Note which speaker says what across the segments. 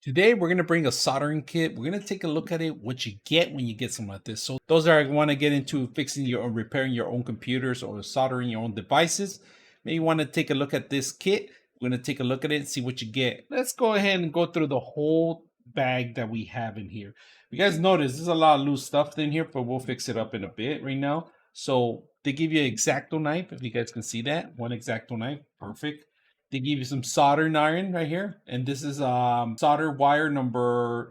Speaker 1: Today, we're going to bring a soldering kit. We're going to take a look at it, what you get when you get something like this. So those are want to get into fixing your own, repairing your own computers or soldering your own devices. Maybe you want to take a look at this kit. We're going to take a look at it and see what you get. Let's go ahead and go through the whole bag that we have in here. You guys notice there's a lot of loose stuff in here, but we'll fix it up in a bit right now. So they give you an X-Acto knife, if you guys can see that. One X-Acto knife, perfect. They give you some soldering iron right here, and this is solder wire number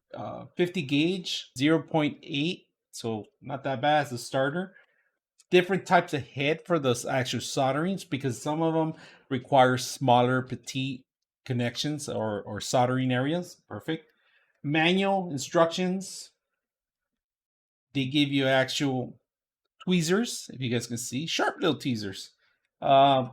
Speaker 1: 50 gauge 0.8, so not that bad as a starter. Different types of head for those actual solderings, because some of them require smaller petite connections or soldering areas. Perfect. Manual instructions. They give you actual tweezers, if you guys can see, sharp little tweezers. uh,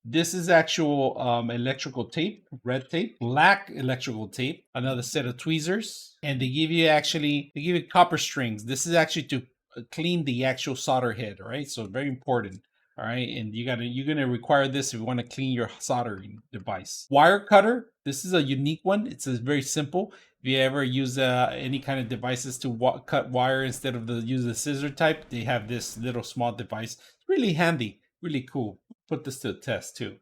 Speaker 1: This is actual electrical tape, red tape, black electrical tape, another set of tweezers, and they give you copper strings. This is actually to clean the actual solder head, all right? So very important, all right? And you're gonna require this if you want to clean your soldering device. Wire cutter. This is a unique one. It's a very simple. If you ever use any kind of devices to cut wire instead of use the scissor type, they have this little small device. It's really handy, really cool. Put this to the test too.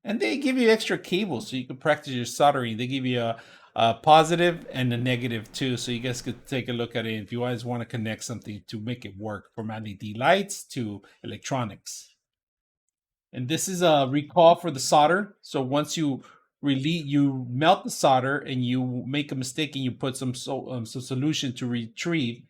Speaker 1: And they give you extra cables so you can practice your soldering. They give you a positive and a negative too, so you guys could take a look at it if you guys want to connect something to make it work, from LED lights to electronics. And this is a recall for the solder. So once you you melt the solder and you make a mistake and you put some solution to retrieve.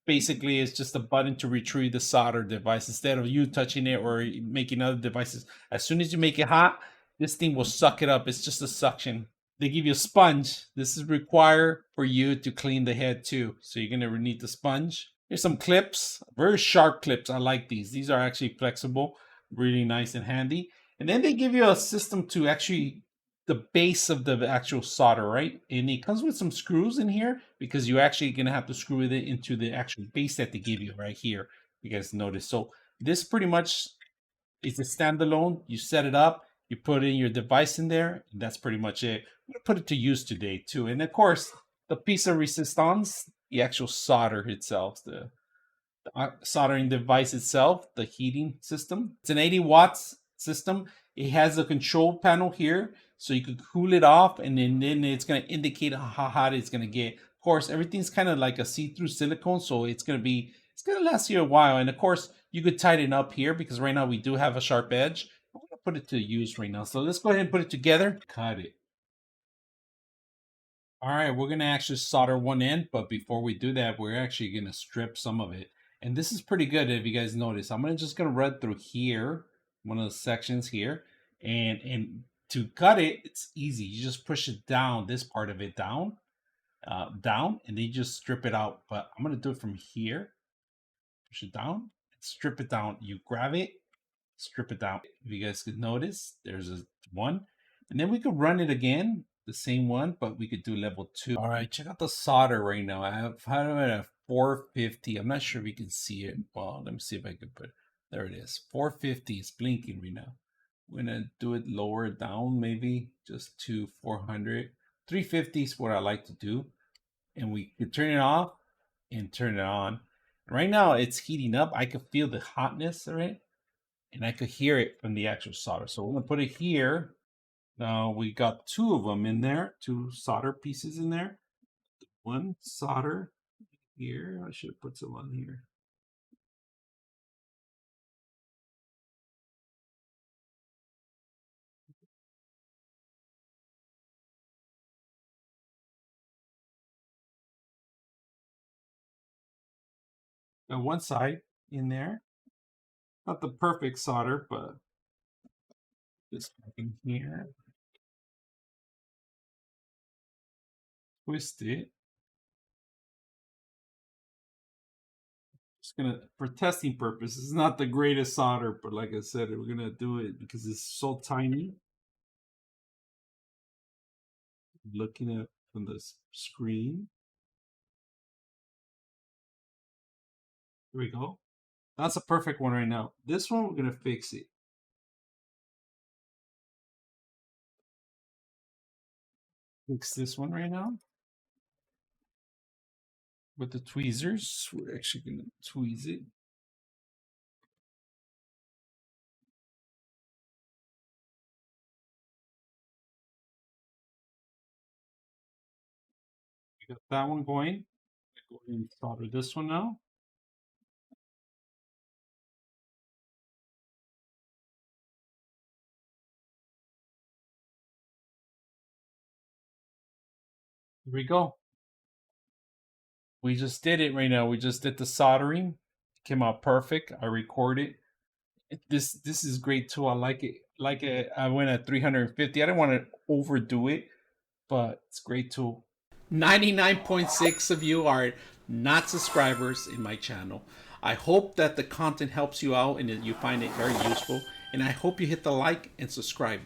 Speaker 1: Basically, it's just a button to retrieve the solder device instead of you touching it or making other devices. As soon as you make it hot, this thing will suck it up. It's just a suction. They give you a sponge. This is required for you to clean the head too. So you're gonna need the sponge. Here's some clips, very sharp clips. I like these. These are actually flexible, really nice and handy. And then they give you a system to actually the base of the actual solder, right? And it comes with some screws in here because you're actually gonna have to screw it into the actual base that they give you right here. You guys notice. So this pretty much is a standalone. You set it up, you put in your device in there, and that's pretty much it. I'm gonna put it to use today too. And of course, the piece of resistance, the actual solder itself, the soldering device itself, the heating system. It's an 80 watts system. It has a control panel here, so you can cool it off, and then it's going to indicate how hot it's going to get. Of course, everything's kind of like a see-through silicone, so it's going to last you a while. And of course, you could tighten up here because right now we do have a sharp edge. I'm going to put it to use right now. So let's go ahead and put it together. Cut it. All right, we're gonna actually solder one end, but before we do that, we're actually gonna strip some of it. And this is pretty good if you guys notice. I'm just gonna run through here, one of the sections here, and to cut it, it's easy. You just push it down, this part of it down, and then you just strip it out. But I'm gonna do it from here. Push it down, strip it down. You grab it, strip it down. If you guys could notice, there's a one, and then we could run it again, the same one, but we could do level 2. All right, check out the solder right now. I have had it at 450. I'm not sure if you can see it. Well, let me see if I can put. There it is. 450 is blinking right now. I'm gonna do it lower down, maybe just to 400. 350 is what I like to do, and we could turn it off and turn it on. Right now, it's heating up. I can feel the hotness of it, and I could hear it from the actual solder. So we're gonna put it here. Now we got two of them in there, two solder pieces in there. One solder here. I should have put some on here. Got one side in there. Not the perfect solder, but just in here. Twist it. Just gonna, for testing purposes, it's not the greatest solder, but like I said, we're gonna do it because it's so tiny. Looking at from the screen. Here we go. That's a perfect one right now. This one, we're gonna fix it. Fix this one right now with the tweezers. We're actually gonna tweeze it. We got that one going. Go ahead and solder this one now. Here we go. We just did it right now. We just did the soldering. Came out perfect. I recorded. This is great too. I like it. Like it. I went at 350. I didn't want to overdo it, but it's great too. 99.6 of you are not subscribers in my channel. I hope that the content helps you out and that you find it very useful. And I hope you hit the like and subscribe.